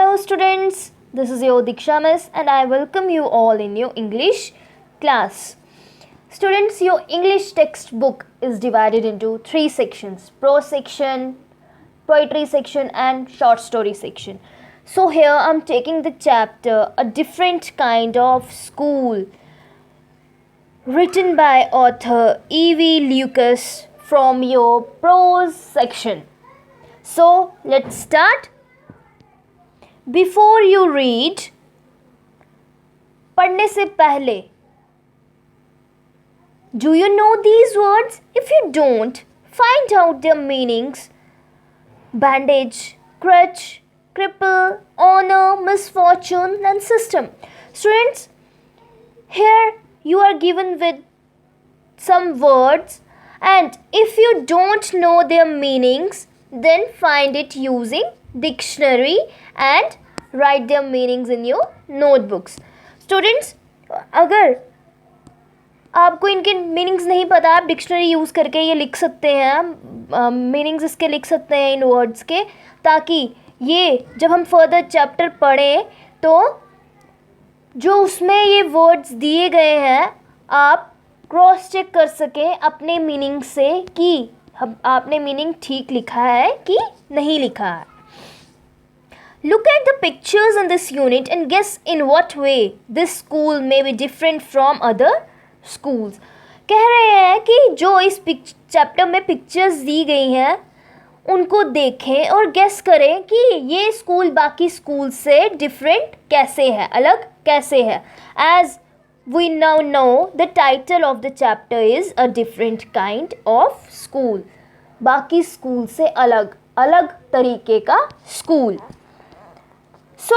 Hello students, this is your Diksha Miss and I welcome you all in your English class. Students, your English textbook is divided into 3 sections: prose section, poetry section and short story section. So here I'm taking the chapter A Different Kind of School, written by author E.V. Lucas from your prose section. So let's start. Before you read, पढ़ने से पहले, do you know these words? If you don't, find out their meanings. Bandage, crutch, cripple, honor, misfortune and system. Students, here you are given with some words, and if you don't know their meanings, then find it using dictionary and write their meanings in your notebooks. Students, अगर आपको इनके meanings नहीं पता, आप dictionary use करके ये लिख सकते हैं, मीनिंग्स इसके लिख सकते हैं इन वर्ड्स के, ताकि ये जब हम फर्दर चैप्टर पढ़ें तो जो उसमें ये वर्ड्स दिए गए हैं आप क्रॉस चेक कर सकें अपने मीनिंग से कि आपने मीनिंग ठीक लिखा है कि नहीं लिखा है. Look at the pictures in this unit and guess in what way this school may be different from other schools. कह रहे हैं कि जो इस चैप्टर में पिक्चर्स दी गई हैं उनको देखें और गेस करें कि ये स्कूल बाकी स्कूल से डिफरेंट कैसे है, अलग कैसे है. As we now know, the title of the chapter is A Different Kind of School. बाकी स्कूल से अलग, अलग तरीके का school. So,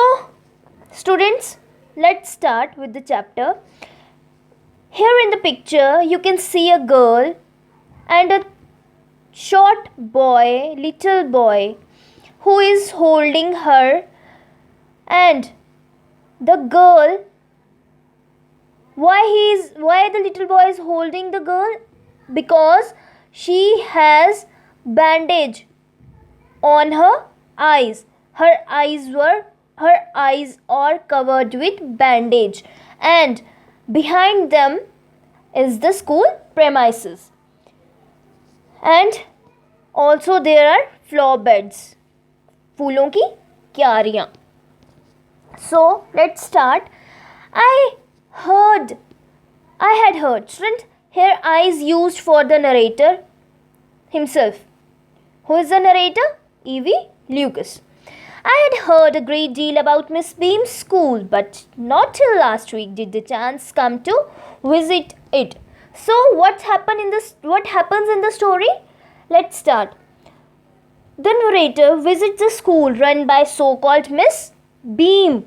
students, let's start with the chapter. Here in the picture, you can see a girl and a short boy, little boy, who is holding her, and the girl, why the little boy is holding the girl? Because she has bandage on her eyes. Her eyes are covered with bandage, and behind them is the school premises, and also there are flower beds, फूलों की क्यारियाँ. So let's start. I had heard, student, here I is used for the narrator himself. Who is the narrator? E.V. Lucas. I had heard a great deal about Miss Beam's school, but not till last week did the chance come to visit it. So what happens in the story? Let's start. The narrator visits the school run by so-called Miss Beam.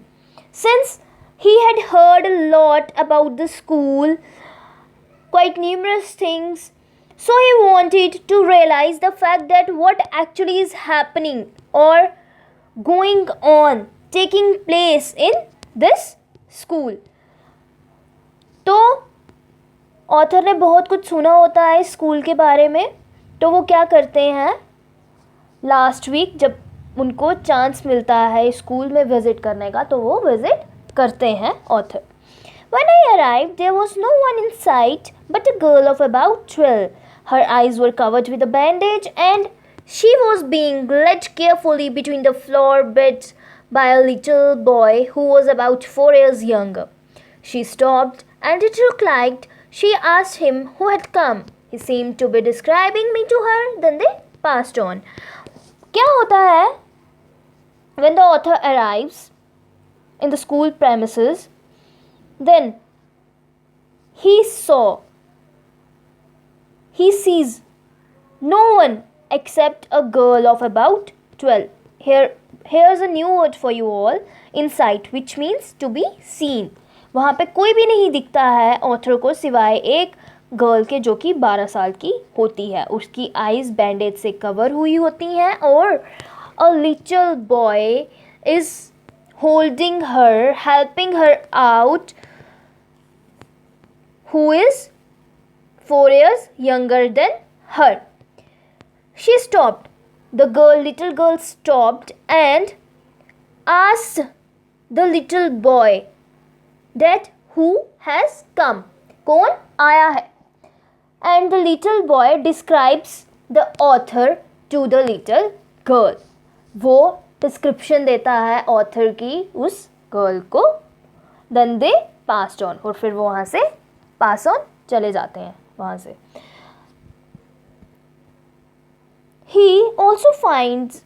Since he had heard a lot about the school, quite numerous things, so he wanted to realize the fact that what actually is happening or going on, taking place in this school. तो author ने बहुत कुछ सुना होता है school के बारे में, तो वो क्या करते हैं, लास्ट वीक जब उनको चांस मिलता है स्कूल में विज़िट करने का तो वो विज़िट करते हैं author. When I arrived, there was no one in sight but a girl of about 12. Her eyes were covered with a bandage and she was being led carefully between the floor beds by a little boy who was about 4 years younger. She stopped and it looked like she asked him who had come. He seemed to be describing me to her, then they passed on. क्या होता है when the author arrives in the school premises, then he sees no one except a girl of about 12. Here's a new word for you all, insight, which means to be seen. वहाँ पे कोई भी नहीं दिखता है author को सिवाय एक गर्ल के जो कि 12 साल की होती है. उसकी आईज बैंडेज से कवर हुई होती हैं और a little boy is holding her, helping her out, who is 4 years younger than her. She stopped. The little girl stopped and asked the little boy that who has come, कौन आया है, and the little boy describes the author to the little girl. वो description देता है author की उस girl को. then they passed on, और फिर वो वहाँ से पास ऑन चले जाते हैं वहाँ से. He also finds,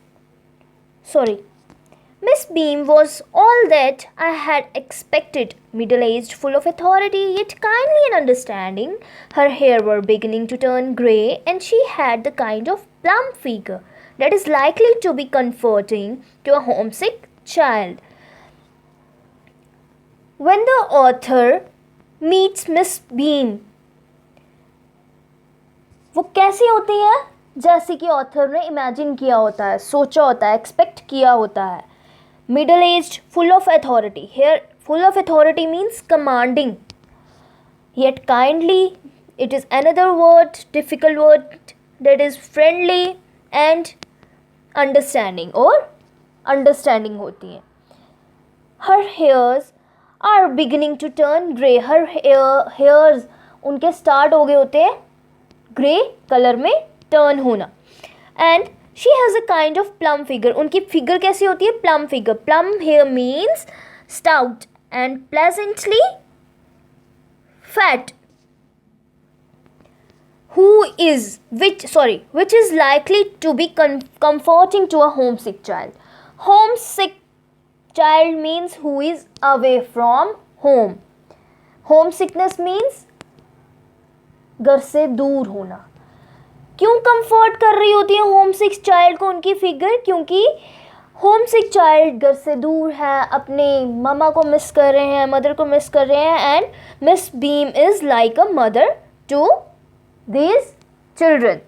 Miss Beam was all that I had expected, middle-aged, full of authority, yet kindly and understanding. Her hair were beginning to turn grey, and she had the kind of plump figure that is likely to be comforting to a homesick child. When the author meets Miss Beam, वो कैसी होती है? जैसे कि author ने imagine किया होता है, सोचा होता है, एक्सपेक्ट किया होता है. Middle aged, full of authority. Here full of authority means commanding. Yet kindly, it is another word, difficult word, that is friendly and understanding, और अंडरस्टैंडिंग होती हैं. Her hairs are beginning to turn grey. Her hairs उनके start हो गए होते हैं grey colour में turn होना. And she has a kind of plump figure. उनकी फिगर कैसी होती है? Plump figure. Plump hair means stout and pleasantly fat. which is likely to be comforting to a homesick child. Homesick child means who is away from home. Homesickness means घर से दूर होना. क्यों comfort कर रही होती है होमसिक चाइल्ड को उनकी फिगर? क्योंकि होमसिक चाइल्ड घर से दूर है, अपने ममा को मिस कर रहे हैं, मदर को मिस कर रहे हैं. And Miss Beam is like a mother to these children.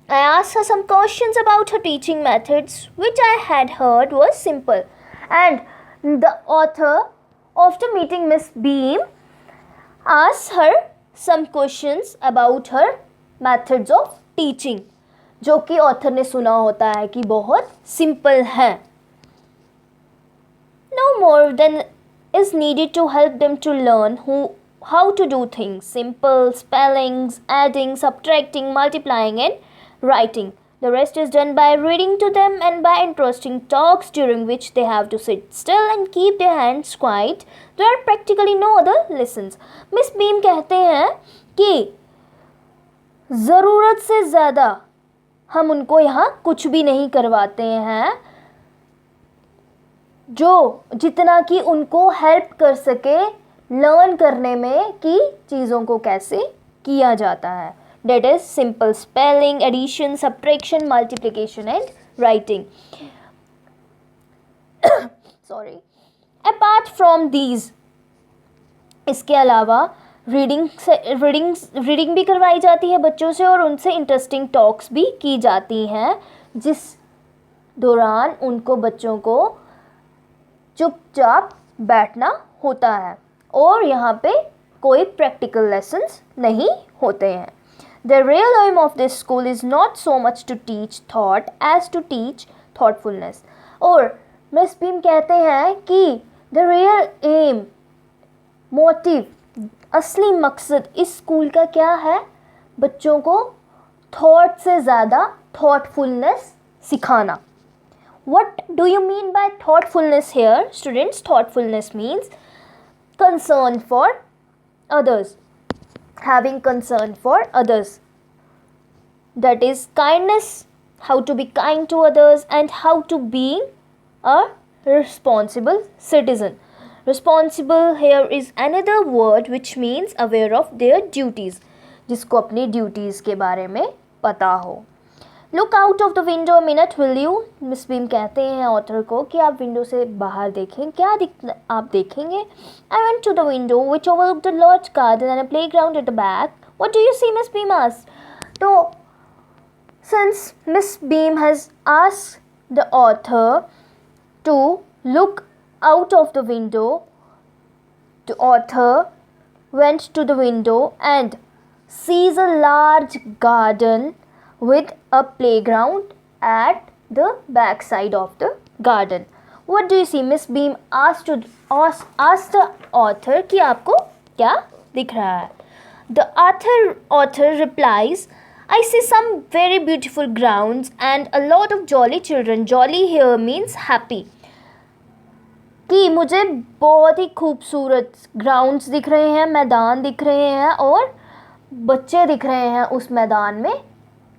I asked her some questions about her teaching methods, which I had heard was simple. And the author, after meeting Miss Beam, asked her some questions about her methods of teaching, जो कि author ने सुना होता है कि बहुत simple है. No more than is needed to help them to learn how to do things. Simple spellings, adding, subtracting, multiplying and writing. The rest is done by reading to them and by interesting talks during which they have to sit still and keep their hands quiet. There are practically no other lessons. Miss Beam कहते हैं कि ज़रूरत से ज़्यादा हम उनको यहाँ कुछ भी नहीं करवाते हैं, जो जितना कि उनको हेल्प कर सके लर्न करने में कि चीज़ों को कैसे किया जाता है. That is simple spelling, addition, subtraction, multiplication and writing. Apart from these, इसके अलावा रीडिंग भी करवाई जाती है बच्चों से, और उनसे इंटरेस्टिंग टॉक्स भी की जाती हैं, जिस दौरान उनको बच्चों को चुपचाप बैठना होता है, और यहाँ पे कोई प्रैक्टिकल लेसन्स नहीं होते हैं. The real aim of this school is not so much to teach thought as to teach thoughtfulness. और मिस बीम कहते हैं कि the real aim, मोटिव, असली मकसद इस स्कूल का क्या है? बच्चों को थॉट से ज़्यादा thoughtfulness सिखाना. What do you mean by thoughtfulness here, students? Thoughtfulness means concern for others, having concern for others. That is kindness, how to be kind to others, and how to be a responsible citizen. Responsible here is another word which means aware of their duties, जिसको अपनी duties के बारे में पता हो. Look out of the window a minute will you. Miss beam कहते हैं author को कि आप विंडो से बाहर देखें. क्या आप देखेंगे? I went to the window which overlook the large garden and a playground at the back. What do you see? Miss Beam asked. तो since Miss Beam has asked the author to look out of the window, the author went to the window and sees a large garden with a playground at the back side of the garden. What do you see? Miss Beam asked the author कि आपको क्या दिख रहा है. The author replies, I see some very beautiful grounds and a lot of jolly children. Jolly here means happy. कि मुझे बहुत ही खूबसूरत ग्राउंड्स दिख रहे हैं, मैदान दिख रहे हैं और बच्चे दिख रहे हैं उस मैदान में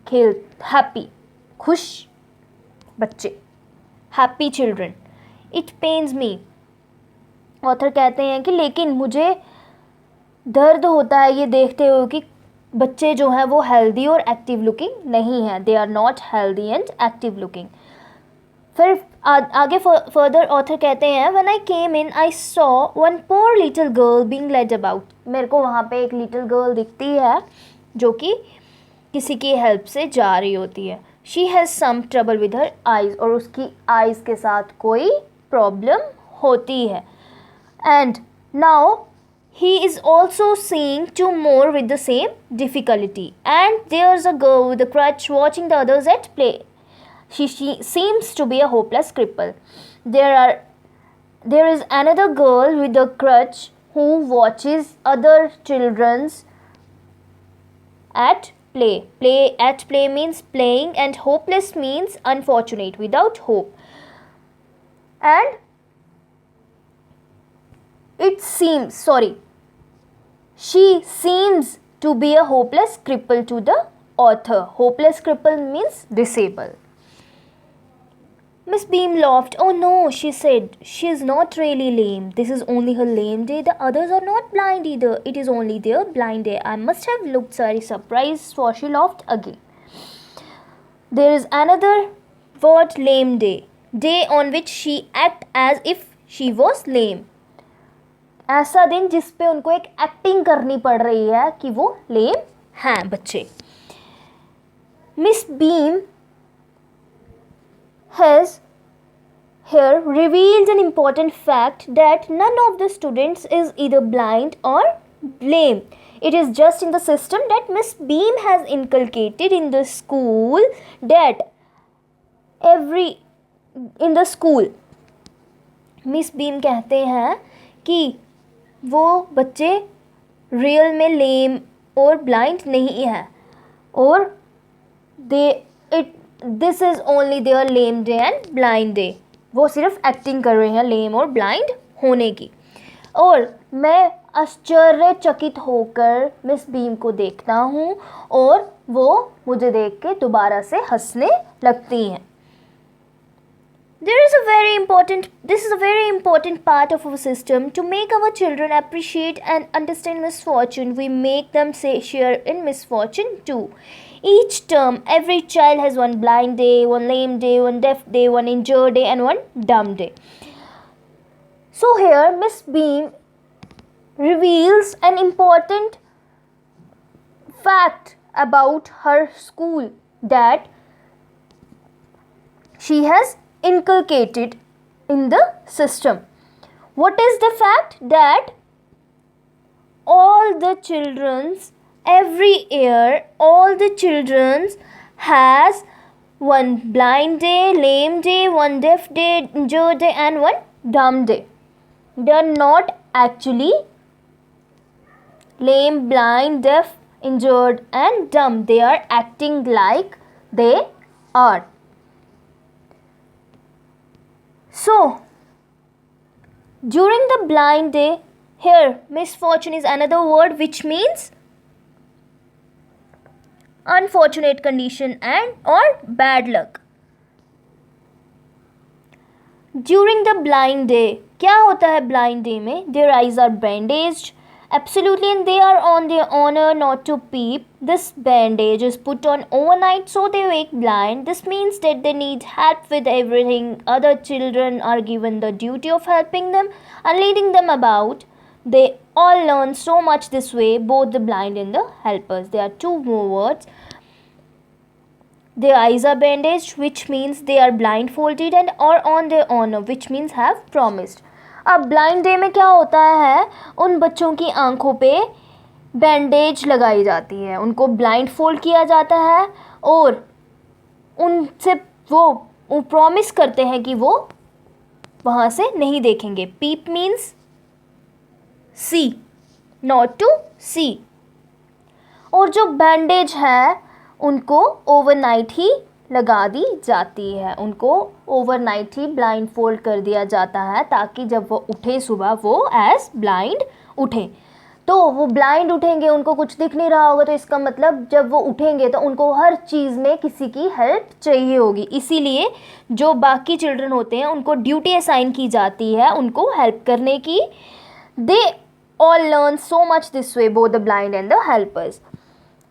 खेल. हैप्पी, खुश बच्चे, happy children. It pens me. Author कहते हैं कि लेकिन मुझे दर्द होता है ये देखते हुए कि बच्चे जो हैं वो हेल्दी और एक्टिव लुकिंग नहीं हैं. They are not healthy and active looking. फिर आगे फर्दर ऑथर कहते हैं when I came in I saw one poor little girl being led about. मेरे को वहाँ पे एक लिटिल गर्ल दिखती है जो कि किसी की हेल्प से जा रही होती है. She has some trouble with her eyes. और उसकी आइज़ के साथ कोई प्रॉब्लम होती है. And now he is also seeing two more with the same difficulty. And there's a girl with a crutch watching the others at play. She seems to be a hopeless cripple. There is another girl with a crutch who watches other children's at play. Play means playing and hopeless means unfortunate, without hope. And she seems to be a hopeless cripple to the author. Hopeless cripple means disabled. Miss Beam laughed. Oh no, she said. She is not really lame. This is only her lame day. The others are not blind either. It is only their blind day. I must have looked very surprised, for she laughed again. There is another word, lame day. Day on which she act as if she was lame. ऐसा दिन जिस पे उनको एक acting करनी पड़ रही है कि वो लेम हैं बच्चे. Miss beam has here revealed an important fact that none of the students is either blind or lame. It is just in the system that Miss Beam has inculcated in the school Miss Beam कहते हैं कि वो बच्चे real में लेम और blind नहीं है और this is only there lame day and blind day. वो सिर्फ एक्टिंग कर रहे हैं लेम और ब्लाइंड होने की. और मैं आश्चर्यचकित होकर मिस बीम को देखता हूँ और वो मुझे देख के दोबारा से हंसने लगती हैं. This is a very important part of our system to make our children appreciate and understand misfortune. We make them share in misfortune too. Each term, every child has one blind day, one lame day, one deaf day, one injured day, and one dumb day. So here, Miss Beam reveals an important fact about her school that she has inculcated in the system. What is the fact? That all the children has one blind day, lame day, one deaf day, injured day, and one dumb day. They are not actually lame, blind, deaf, injured, and dumb. They are acting like they are. So, during the blind day, here misfortune is another word which means unfortunate condition and or bad luck. During the blind day, क्या होता है blind day में? Their eyes are bandaged. Absolutely, and they are on their honor not to peep. This bandage is put on overnight so they wake blind. This means that they need help with everything. Other children are given the duty of helping them and leading them about. They all learn so much this way, both the blind and the helpers. There are two more words. Their eyes are bandaged, which means they are blindfolded, and or on their honor, which means have promised. अब blind day में क्या होता है, उन बच्चों की आंखों पे बैंडेज लगाई जाती है, उनको ब्लाइंड फोल्ड किया जाता है और उनसे वो वो प्रॉमिस करते हैं कि वो वहाँ से नहीं देखेंगे. पीप मीन्स सी, नॉट टू सी. और जो बैंडेज है उनको ओवरनाइट ही लगा दी जाती है, उनको ओवरनाइट ही ब्लाइंड फोल्ड कर दिया जाता है ताकि जब वो उठे सुबह वो एज ब्लाइंड उठे. तो वो ब्लाइंड उठेंगे, उनको कुछ दिख नहीं रहा होगा, तो इसका मतलब जब वो उठेंगे तो उनको हर चीज़ में किसी की हेल्प चाहिए होगी. इसीलिए जो बाकी चिल्ड्रन होते हैं उनको ड्यूटी असाइन की जाती है उनको हेल्प करने की. दे all learn so much this way, both the blind and the helpers.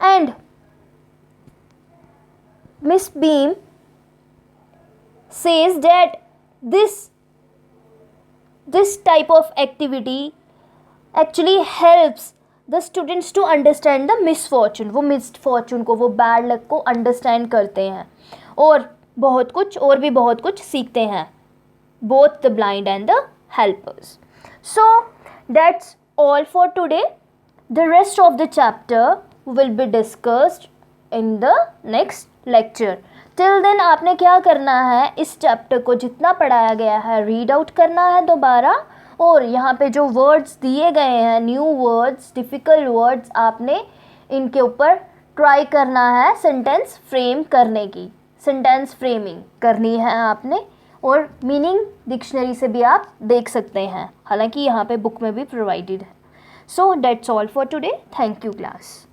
And Miss Beam says that this type of activity actually helps the students to understand the misfortune. वो misfortune को, वो bad luck को understand करते हैं और बहुत कुछ सीखते हैं, both the blind and the helpers. So that's all for today. The rest of the chapter will be discussed in the next lecture. Till then आपने क्या करना है, इस चैप्टर को जितना पढ़ाया गया है रीड आउट करना है दोबारा, और यहाँ पे जो वर्ड्स दिए गए हैं, न्यू वर्ड्स, डिफ़िकल्ट वर्ड्स, आपने इनके ऊपर ट्राई करना है सेंटेंस फ्रेम करने की. सेंटेंस फ्रेमिंग करनी है आपने, और मीनिंग डिक्शनरी से भी आप देख सकते हैं, हालांकि यहाँ पे बुक में भी प्रोवाइडेड है. So that's all for today. Thank you class.